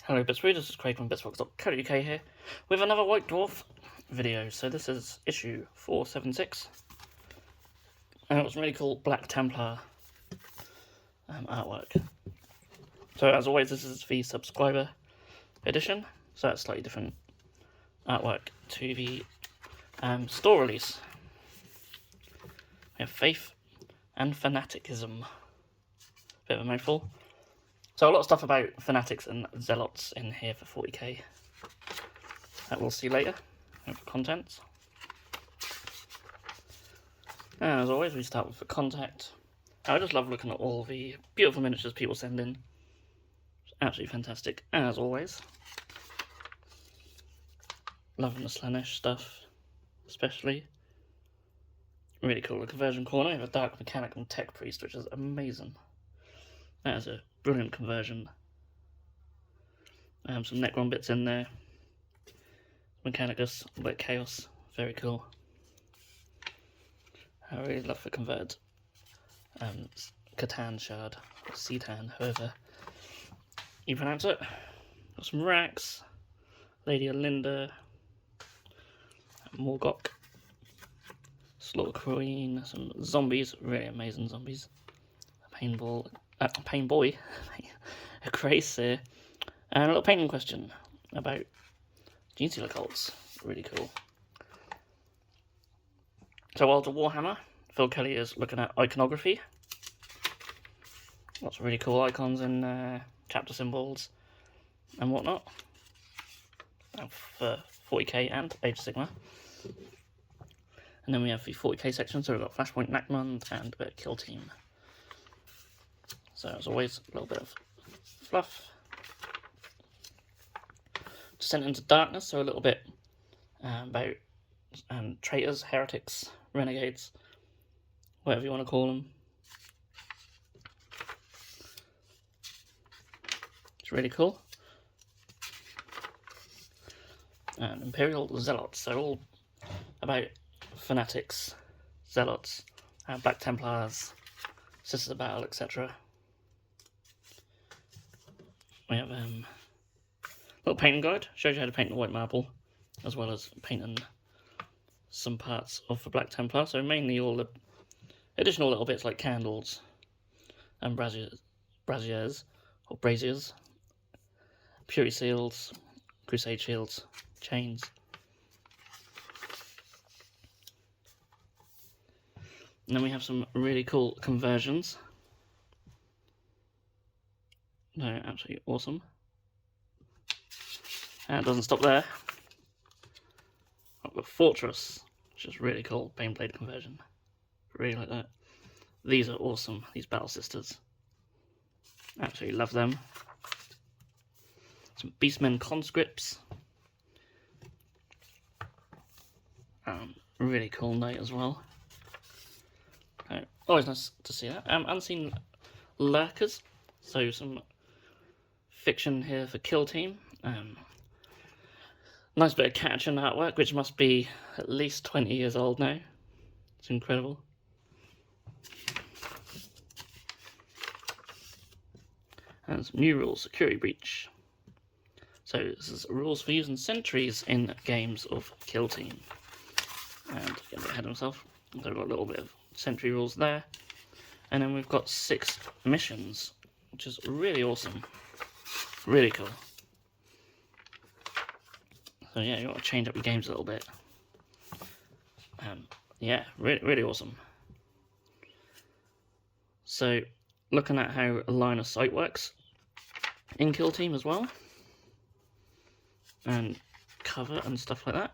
Hello Bitzbox, this is Craig from Bitzbox.co.uk here with another White Dwarf video. So this is issue 476 and it was really cool Black Templar artwork. So as always, this is the subscriber edition, so that's slightly different artwork to the store release. We have Faith and Fanaticism, bit of a mouthful. So a lot of stuff about fanatics and zealots in here for 40k. That we'll see later over contents. And as always, we start with the contact. I just love looking at all the beautiful miniatures people send in. It's absolutely fantastic, as always. Loving the Slaanesh stuff, especially. Really cool. The conversion corner, we have a Dark Mechanic and Tech Priest, which is amazing. That is a brilliant conversion. Some Necron bits in there. Mechanicus, a bit of Chaos, very cool. I really love the converted Catan shard, or Cetan, however you pronounce it. Got some Rax, Lady Alinda, Morgok, Slaughter Queen, some zombies, really amazing zombies. Pain Boy, a Grace here, and a little painting question about Gene Stealer cults. Really cool. So while to Warhammer, Phil Kelly is looking at iconography. Lots of really cool icons and chapter symbols and whatnot. For 40k and Age of Sigmar. And then we have the 40k section, so we've got Flashpoint, Necromunda and a bit of Kill Team. So as always, a little bit of fluff. Descent into Darkness, so a little bit about traitors, heretics, renegades, whatever you want to call them. It's really cool. And Imperial Zealots, so all about fanatics, zealots, Black Templars, Sisters of Battle, etc. We have a little painting guide, shows you how to paint the white marble, as well as painting some parts of the Black Templar, so mainly all the additional little bits like candles and braziers, purity seals, crusade shields, chains. And then we have some really cool conversions. They're absolutely awesome. And it doesn't stop there. I've got Fortress, which is really cool, Baneblade conversion. Really like that. These are awesome, these Battle Sisters. Absolutely love them. Some Beastmen conscripts. Really cool knight as well. Always nice to see that. Unseen Lurkers, so some fiction here for Kill Team. Nice bit of catch-in artwork, which must be at least 20 years old now. It's incredible. And some new rules, Security Breach. So this is rules for using sentries in games of Kill Team. And get a bit ahead of himself. So we've got a little bit of sentry rules there. And then we've got 6 missions, which is really awesome. Really cool. So yeah, you want to change up your games a little bit. Yeah, really awesome. So, looking at how line of sight works in Kill Team as well, and cover and stuff like that.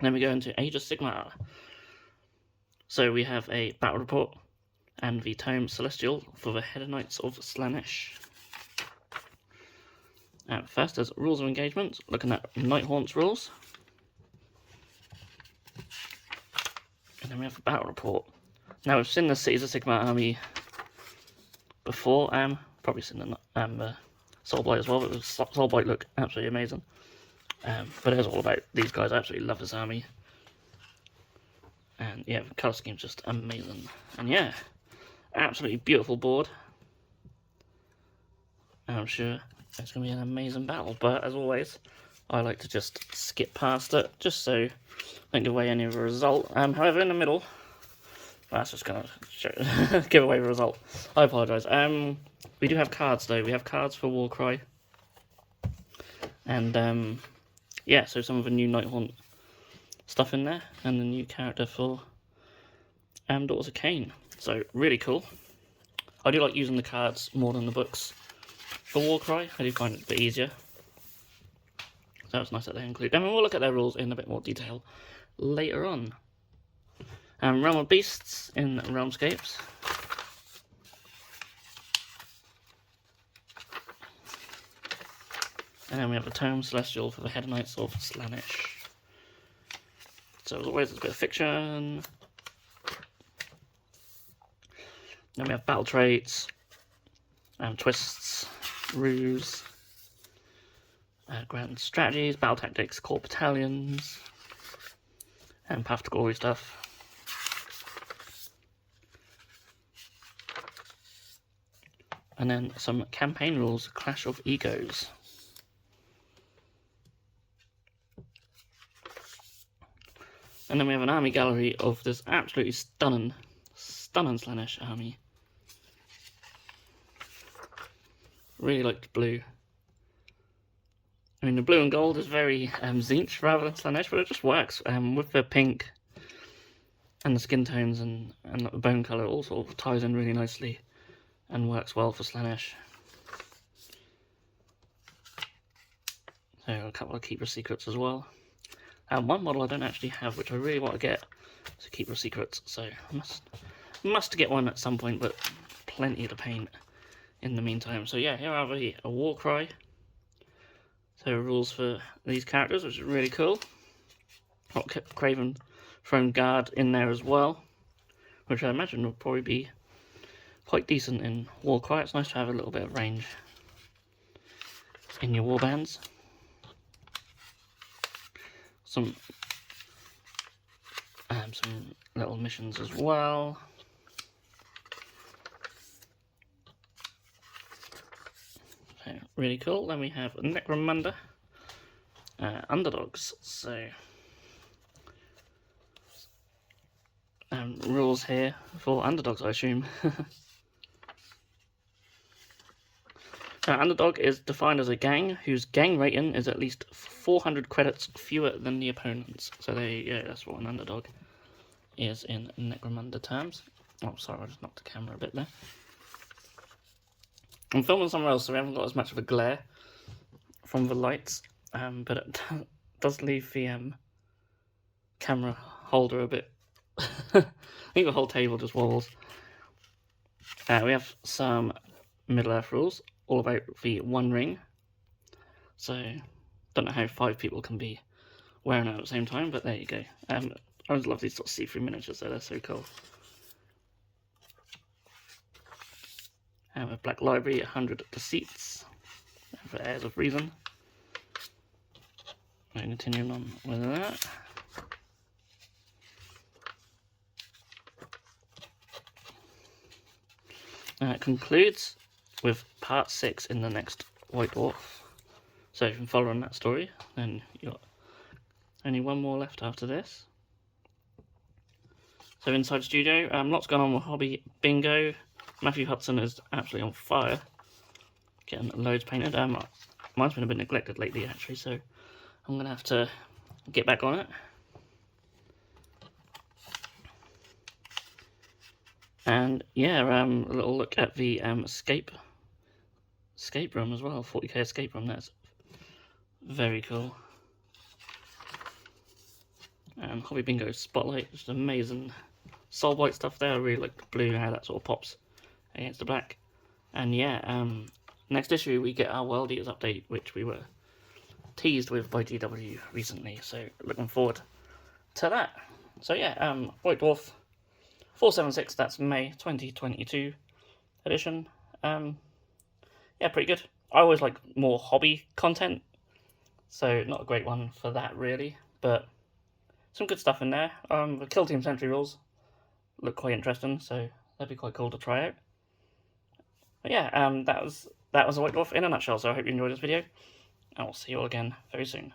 Then we go into Age of Sigmar. So we have a battle report and the Tome Celestial for the Header Knights of Slaanesh. First, there's rules of engagement, looking at Nighthaunts rules. And then we have the battle report. Now, we've seen the Cities of Sigmar army before, probably seen the Soulblight as well, but the Soulblight look absolutely amazing. But it's all about these guys. I absolutely love this army. And yeah, the colour scheme's just amazing. And yeah, absolutely beautiful board. I'm sure it's going to be an amazing battle. But as always, I like to just skip past it, just so I don't give away any of the result. However, in the middle, that's just going to give away the result. I apologise. We do have cards though. We have cards for Warcry, and yeah, so some of the new Nighthaunt stuff in there, and the new character for Daughters of Cain. So really cool. I do like using the cards more than the books for Warcry. I do find it a bit easier. So it's nice that they include them, and we'll look at their rules in a bit more detail later on. Realm of Beasts in Realmscapes. And then we have the Tome Celestial for the Hedonites of Slaanesh. So as always, there's a bit of fiction. Then we have battle traits, twists, ruse, grand strategies, battle tactics, core battalions, and path to glory stuff. And then some campaign rules, Clash of Egos. And then we have an army gallery of this absolutely stunning Slaanesh army. Really like the blue. I mean, the blue and gold is very Tzeentch rather than Slaanesh, but it just works. With the pink and the skin tones and the bone colour, it all sort of ties in really nicely and works well for Slaanesh. So a couple of Keeper Secrets as well. One model I don't actually have, which I really want to get, is a Keeper Secrets, so I must get one at some point, but plenty to paint in the meantime. So yeah, here are a Warcry. So rules for these characters, which is really cool. Got Craven Throne Guard in there as well, which I imagine will probably be quite decent in Warcry. It's nice to have a little bit of range in your warbands. Some little missions as well. So really cool. Then we have Necromunda, underdogs. So rules here for underdogs, I assume. Underdog is defined as a gang whose gang rating is at least 400 credits fewer than the opponent's. So that's what an underdog is in Necromunda terms. Oh, sorry, I just knocked the camera a bit there. I'm filming somewhere else, so we haven't got as much of a glare from the lights, but it does leave the camera holder a bit. I think the whole table just wobbles. We have some Middle-earth rules, all about the One Ring. So, don't know how 5 people can be wearing it at the same time, but there you go. I always love these sort of see-through miniatures, though, they're so cool. A Black Library, 100 Deceits for Heirs of Reason. And continuing on with that. It concludes with part 6 in the next White Dwarf. So if you're following that story, then you've got only one more left after this. So inside studio, lots going on with Hobby Bingo. Matthew Hudson is absolutely on fire, getting loads painted. Mine's been a bit neglected lately, actually, so I'm going to have to get back on it. And yeah, a little look at the escape room as well, 40k escape room, that's very cool. And Hobby Bingo Spotlight, just amazing soul white stuff there. I really like the blue, how that sort of pops against the black. And yeah, next issue we get our World Eaters update, which we were teased with by DW recently, so looking forward to that. So yeah, White Dwarf 476, that's May 2022 edition. Yeah, pretty good. I always like more hobby content, so not a great one for that really, but some good stuff in there. The Kill Team Sentry rules look quite interesting, so that'd be quite cool to try out. But yeah, that was that was a White Dwarf in a nutshell, so I hope you enjoyed this video, and I'll see you all again very soon.